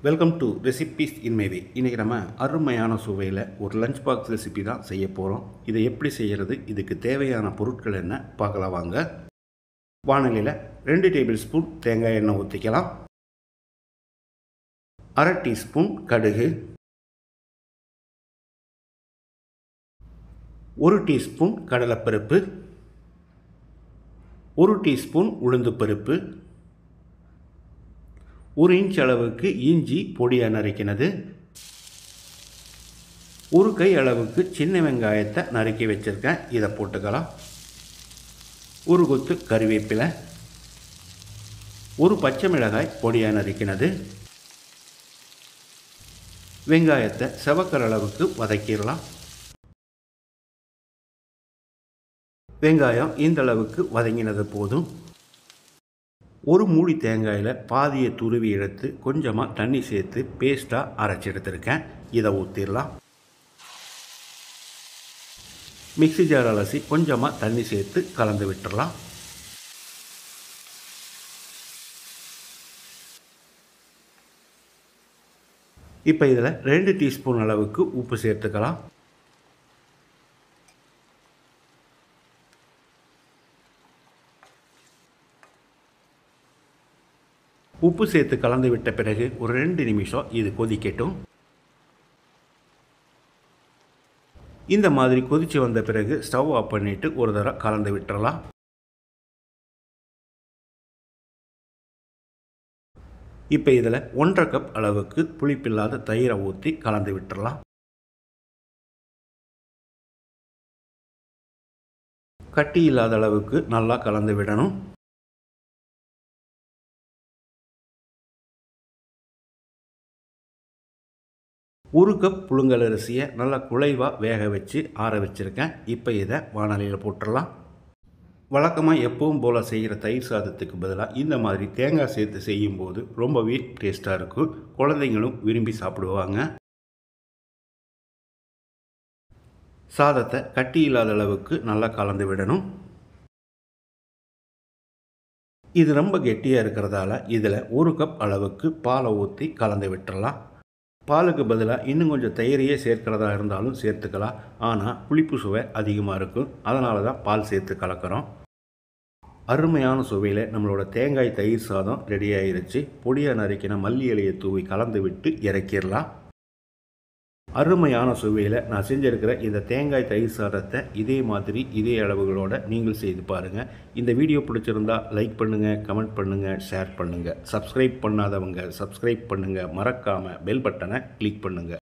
Welcome to recipes in my way. இன்றைக்கி நம்ம அருமையான சுவையில் ஒரு லஞ்ச் பாக்ஸ் ரெசிபி தான் செய்ய போகிறோம். இதை எப்படி செய்கிறது, இதுக்கு தேவையான பொருட்கள் என்ன பார்க்கலாம் வாங்க. வானலியில் 2 டேபிள் ஸ்பூன் தேங்காய் எண்ணெய் ஊற்றிக்கலாம். 1/2 டீஸ்பூன் கடுகு, 1 டீஸ்பூன் கடலைப்பருப்பு, 1 டீஸ்பூன் உளுந்துப்பருப்பு, 1 இன்ச் அளவுக்கு இஞ்சி பொடியாக நறுக்கினது, 1 கை அளவுக்கு சின்ன வெங்காயத்தை நறுக்கி வச்சுருக்கேன், இதை போட்டுக்கலாம். 1 கொத்து கறிவேப்பிலை, 1 பச்சை மிளகாய் பொடியாக நறுக்கினது. வெங்காயத்தை செவக்கிற அளவுக்கு வதக்கிடலாம். வெங்காயம் இந்த அளவுக்கு வதங்கினது போதும். 1 மூடி தேங்காயில் பாதியை துருவி எடுத்து கொஞ்சமாக தண்ணி சேர்த்து பேஸ்ட்டாக அரைச்சி எடுத்துருக்கேன், இதை ஊற்றிடலாம். மிக்ஸி ஜார் அலசி கொஞ்சமாக தண்ணி சேர்த்து கலந்து விட்டுடலாம். இப்போ இதில் 2 டீஸ்பூன் அளவுக்கு உப்பு சேர்த்துக்கலாம். உப்பு சேர்த்து கலந்து விட்ட பிறகு ஒரு 2 நிமிஷம் இது கொதிக்கட்டும். இந்த மாதிரி கொதித்து வந்த பிறகு ஸ்டவ் ஆஃப் பண்ணிவிட்டு ஒரு தடவை கலந்து விட்டுறலாம். இப்போ இதில் 1/2 கப் அளவுக்கு புளிப்பில்லாத தயிரை ஊற்றி கலந்து விட்டுறலாம். கட்டி இல்லாத அளவுக்கு நல்லா கலந்து விடணும். ஒரு கப் புழுங்கல் அரிசியை நல்லா குழைவாக வேக வச்சு ஆற வச்சுருக்கேன். இப்போ இதை வானலியில் போட்டுடலாம். வழக்கமாக எப்பவும் போல் செய்கிற தயிர் சாதத்துக்கு பதிலாக இந்த மாதிரி தேங்காய் சேர்த்து செய்யும்போது ரொம்பவே டேஸ்ட்டாக இருக்கும். குழந்தைங்களும் விரும்பி சாப்பிடுவாங்க. சாதத்தை கட்டி இல்லாத அளவுக்கு நல்லா கலந்து விடணும். இது ரொம்ப கெட்டியாக இருக்கிறதால இதில் 1 கப் அளவுக்கு பாலை ஊற்றி கலந்து விட்டுடலாம். பாலுக்கு பதிலாக இன்னும் கொஞ்சம் தயிரையே சேர்க்கிறதா இருந்தாலும் சேர்த்துக்கலாம். ஆனால் புளிப்பு சுவை அதிகமாக இருக்கும், அதனால தான் பால் சேர்த்து கலக்கிறோம். அருமையான சுவையில் நம்மளோட தேங்காய் தயிர் சாதம் ரெடி ஆயிருச்சு. பொடியாக நறுக்கின மல்லி இலையை தூவி கலந்து விட்டு இறக்கிடலாம். அருமையான சுவையில் நான் செஞ்சுருக்கிற இந்த தேங்காய் தயிர் சாதத்தை இதே மாதிரி இதே அளவுகளோடு நீங்கள் செய்து பாருங்கள். இந்த வீடியோ பிடிச்சிருந்தா லைக் பண்ணுங்கள், கமெண்ட் பண்ணுங்கள், ஷேர் பண்ணுங்கள். சப்ஸ்கிரைப் பண்ணாதவங்க சப்ஸ்கிரைப் பண்ணுங்கள். மறக்காமல் பெல் பட்டனை கிளிக் பண்ணுங்கள்.